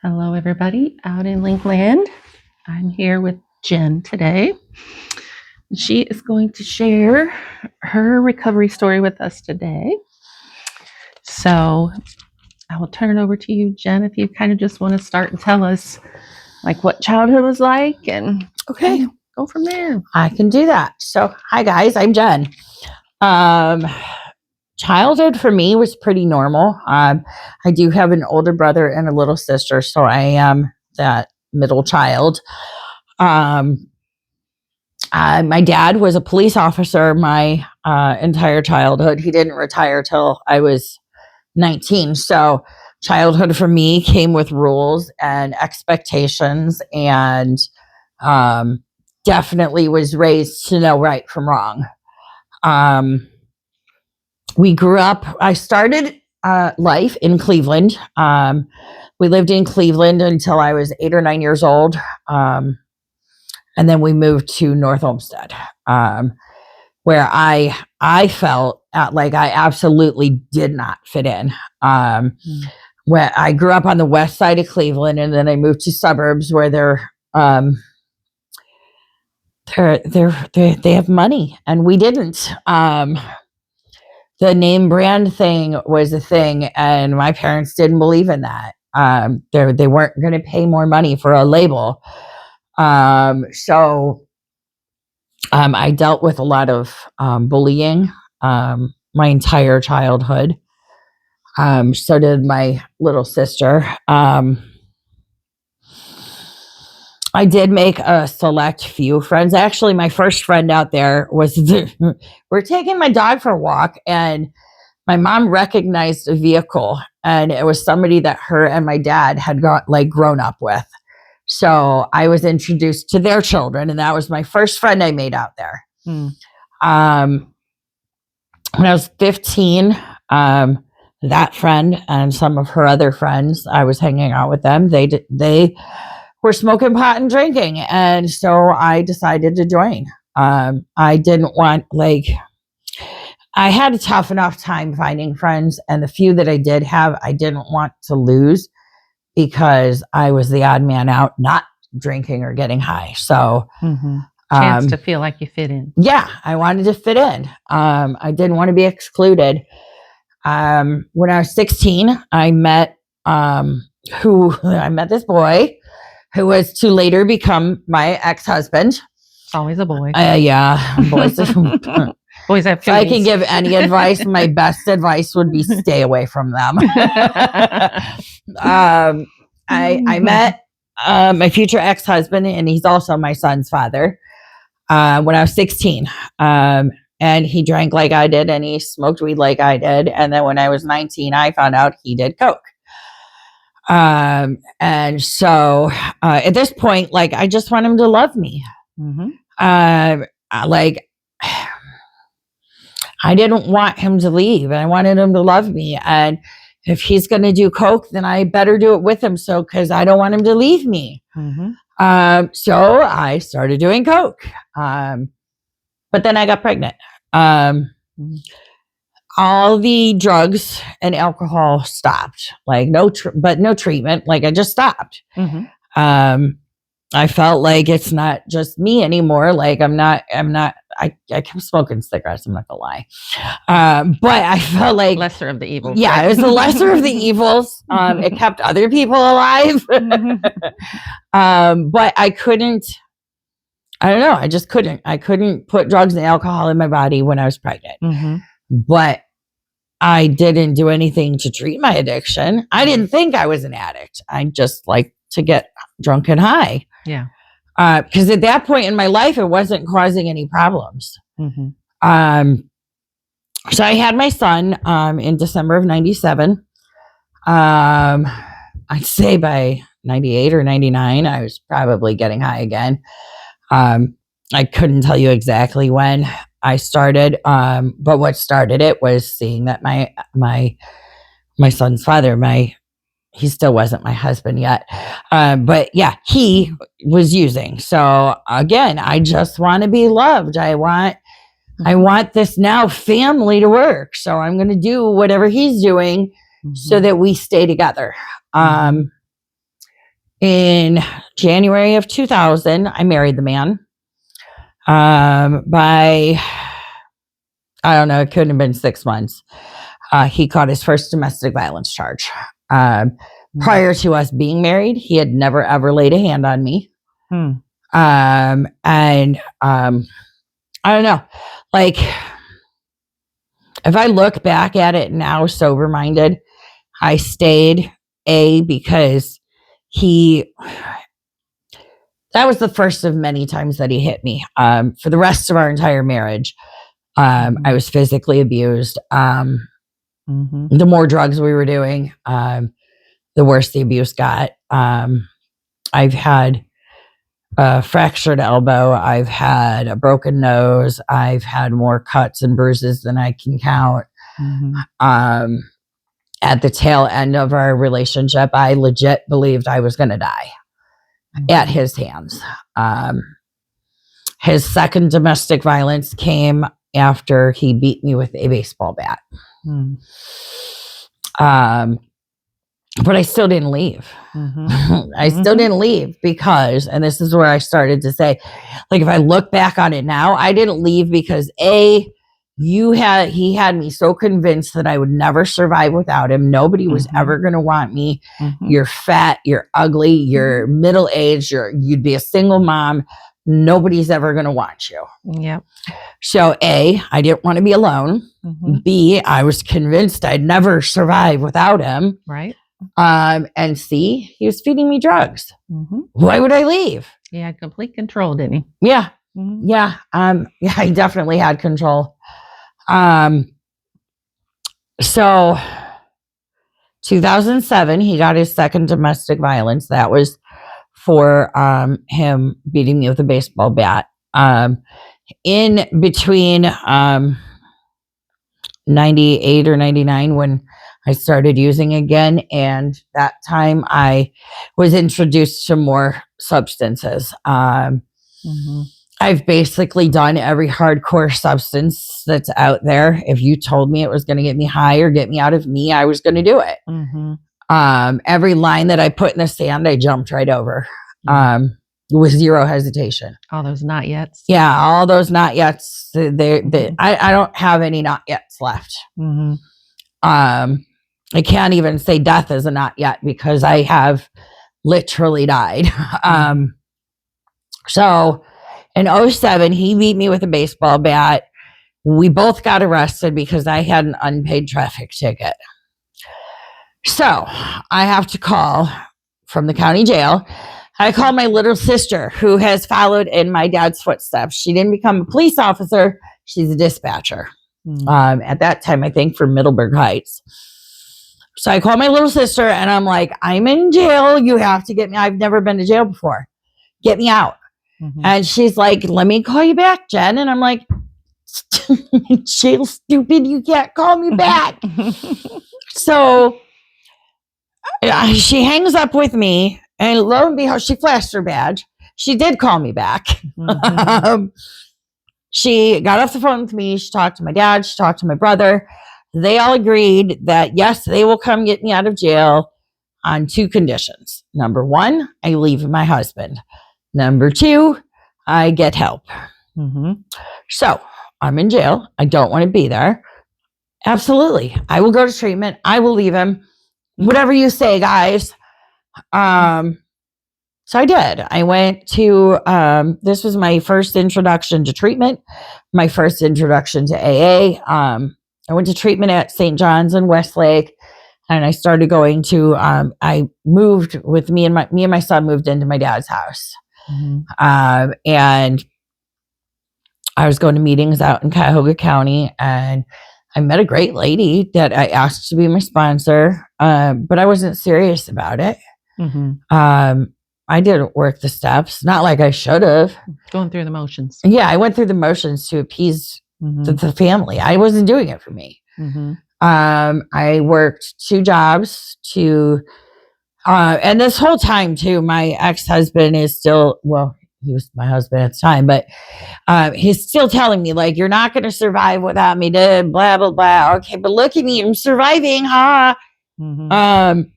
Hello, everybody out in Linkland. I'm here with Jen today. She is going to share her recovery story with us today. So I will turn it over to you, Jen, if you kind of just want to start and tell us like what childhood was like and Okay, go from there. I can do that. So, hi guys, I'm Jen. Childhood for me was pretty normal. I do have an older brother and a little sister, so I am that middle child. My dad was a police officer my entire childhood. He didn't retire till I was 19. So, childhood for me came with rules and expectations, and definitely was raised to know right from wrong. We grew up, I started life in Cleveland. We lived in Cleveland until I was 8 or 9 years old. And then we moved to North Olmsted, where I felt like I absolutely did not fit in. When I grew up on the west side of Cleveland, and then I moved to suburbs where they have money, and we didn't. The name brand thing was a thing, and my parents didn't believe in that. They weren't going to pay more money for a label. So I dealt with a lot of bullying my entire childhood. So did my little sister. I did make a select few friends. Actually, my first friend out there was we're taking my dog for a walk, and my mom recognized a vehicle, and it was somebody that her and my dad had grown up with. So I was introduced to their children, and that was my first friend I made out there. When I was 15, that friend and some of her other friends, I was hanging out with them. They were smoking pot and drinking, and so I decided to join. I didn't want I had a tough enough time finding friends, and the few that I did have, I didn't want to lose because I was the odd man out, not drinking or getting high. So, chance to feel like you fit in. Yeah, I wanted to fit in. I didn't want to be excluded. When I was 16, I met this boy who was to later become my ex-husband. It's always a boy. Yeah, boys. Boys have feelings. If I can give any advice, my best advice would be stay away from them. I met my future ex-husband, and he's also my son's father, when I was 16. And he drank like I did, and he smoked weed like I did. And then when I was 19, I found out he did coke. And so at this point, I just want him to love me. I didn't want him to leave, and I wanted him to love me. And if he's going to do coke, then I better do it with him. So, because I don't want him to leave me. So I started doing coke. But then I got pregnant. All the drugs and alcohol stopped. No treatment. I just stopped. I felt like it's not just me anymore. I kept smoking cigarettes, I'm not gonna lie. But I felt like lesser of the evils. Yeah, right? It was the lesser of the evils. It kept other people alive. But I couldn't, I don't know, I just couldn't. I couldn't put drugs and alcohol in my body when I was pregnant. But I didn't do anything to treat my addiction. I didn't think I was an addict. I just like to get drunk and high. Yeah. Because at that point in my life, it wasn't causing any problems. So I had my son in December of 97. I'd say by 98 or 99, I was probably getting high again. I couldn't tell you exactly when I started, but what started it was seeing that my son's father, he still wasn't my husband yet. But yeah, he was using. So again, I just want to be loved. I want this now family to work. So I'm going to do whatever he's doing so that we stay together. In January of 2000, I married the man. By, I don't know, it couldn't have been 6 months. He caught his first domestic violence charge. Prior to us being married, he had never ever laid a hand on me. I don't know, like, if I look back at it now, sober minded, I stayed because that was the first of many times that he hit me. For the rest of our entire marriage, I was physically abused. The more drugs we were doing, the worse the abuse got. I've had a fractured elbow. I've had a broken nose. I've had more cuts and bruises than I can count. At the tail end of our relationship, I legit believed I was going to die at his hands. His second domestic violence came after he beat me with a baseball bat. But I still didn't leave. I still didn't leave because, and this is where I started to say, like, if I look back on it now, I didn't leave because he had me so convinced that I would never survive without him. Nobody was ever going to want me. You're fat, you're ugly, you're middle-aged, you'd be a single mom. Nobody's ever going to want you. Yep. So I didn't want to be alone. B, I was convinced I'd never survive without him. Right. And C, he was feeding me drugs. Why would I leave? He had complete control, didn't he? Yeah. Yeah. He definitely had control. So 2007, he got his second domestic violence. That was for him beating me with a baseball bat. In between 98 or 99, when I started using again, and that time I was introduced to more substances. I've basically done every hardcore substance that's out there. If you told me it was going to get me high or get me out of me, I was going to do it. Every line that I put in the sand, I jumped right over with zero hesitation. All those not yets. Yeah, all those not yets. I don't have any not yets left. I can't even say death is a not yet because I have literally died. So in 2007, he beat me with a baseball bat. We both got arrested because I had an unpaid traffic ticket. So I have to call from the county jail. I called my little sister, who has followed in my dad's footsteps. She didn't become a police officer. She's a dispatcher. At that time, I think, for Middleburg Heights. So I called my little sister and I'm like, I'm in jail. You have to get me. I've never been to jail before. Get me out. And she's like, let me call you back, Jen. And I'm like, jail, stupid. You can't call me back. So she hangs up with me, and lo and behold, she flashed her badge. She did call me back. She got off the phone with me. She talked to my dad. She talked to my brother. They all agreed that, yes, they will come get me out of jail on 2 conditions. Number 1, I leave my husband. Number 2, I get help. So I'm in jail. I don't want to be there. Absolutely. I will go to treatment. I will leave him. Whatever you say, guys. So I did. I went to, this was my first introduction to treatment, my first introduction to AA. I went to treatment at St. John's in Westlake, and I started going to, I moved with me and my son moved into my dad's house. And I was going to meetings out in Cuyahoga County, and I met a great lady that I asked to be my sponsor, but I wasn't serious about it. I didn't work the steps, not like I should have. Going through the motions. Yeah, I went through the motions to appease the family. I wasn't doing it for me. I worked 2 jobs and this whole time too, my ex-husband is still, well, he was my husband at the time, but he's still telling me, like, you're not going to survive without me, blah, blah, blah. Okay, but look at me, I'm surviving, huh?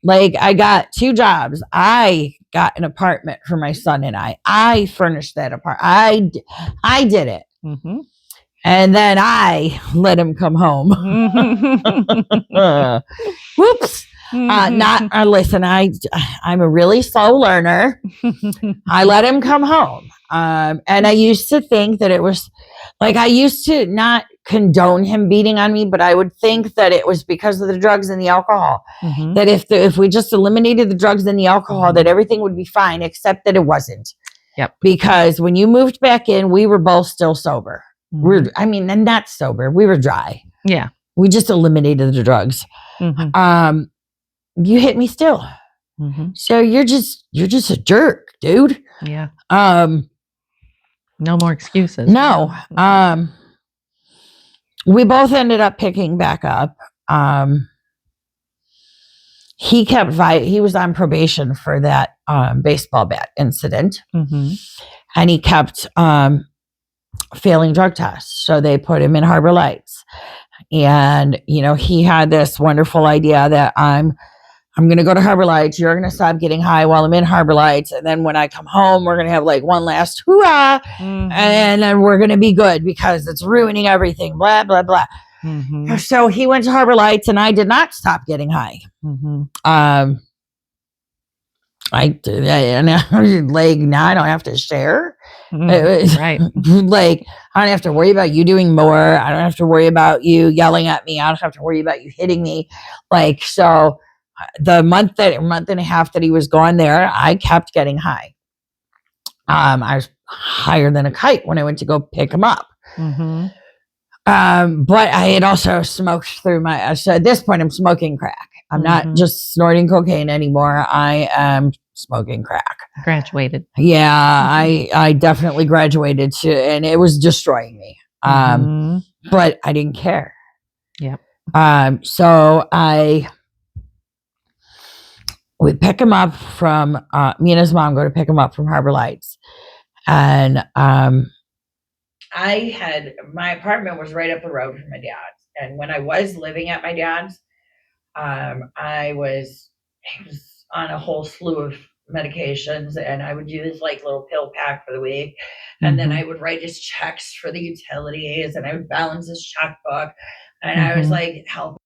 Like, I got 2 jobs. I got an apartment for my son and I furnished that apartment. I did it. Mm-hmm. And then I let him come home. Whoops. Listen, I'm a really slow learner. I let him come home. And I used to think that it was like, I used to not condone him beating on me, but I would think that it was because of the drugs and the alcohol. Mm-hmm. That if we just eliminated the drugs and the alcohol, that everything would be fine, except that it wasn't. Yep. Because when you moved back in, we were both still sober. Mm-hmm. And not sober. We were dry. Yeah. We just eliminated the drugs. Mm-hmm. You hit me still. Mm-hmm. So you're just a jerk, dude. Yeah. No more excuses. No. We both ended up picking back up. He was on probation for that baseball bat incident. Mm-hmm. And he kept failing drug tests. So they put him in Harbor Lights. And, he had this wonderful idea that I'm going to go to Harbor Lights. You're going to stop getting high while I'm in Harbor Lights. And then when I come home, we're going to have like one last hoorah. Mm-hmm. And then we're going to be good because it's ruining everything. Blah, blah, blah. Mm-hmm. So he went to Harbor Lights and I did not stop getting high. Mm-hmm. I did. Like, now I don't have to share. Mm-hmm. Right. Like, I don't have to worry about you doing more. I don't have to worry about you yelling at me. I don't have to worry about you hitting me. Like, so the month and a half that he was gone there, I kept getting high. I was higher than a kite when I went to go pick him up. Mm-hmm. But I had also smoked through so at this point I'm smoking crack. I'm not just snorting cocaine anymore. I am smoking crack. Graduated. Yeah, I definitely graduated and it was destroying me. But I didn't care. Yep. So we pick him up from me and his mom go to pick him up from Harbor Lights. And my apartment was right up the road from my dad's. And when I was living at my dad's, I was on a whole slew of medications, and I would do this like little pill pack for the week. And then I would write his checks for the utilities, and I would balance his checkbook. And I was like helping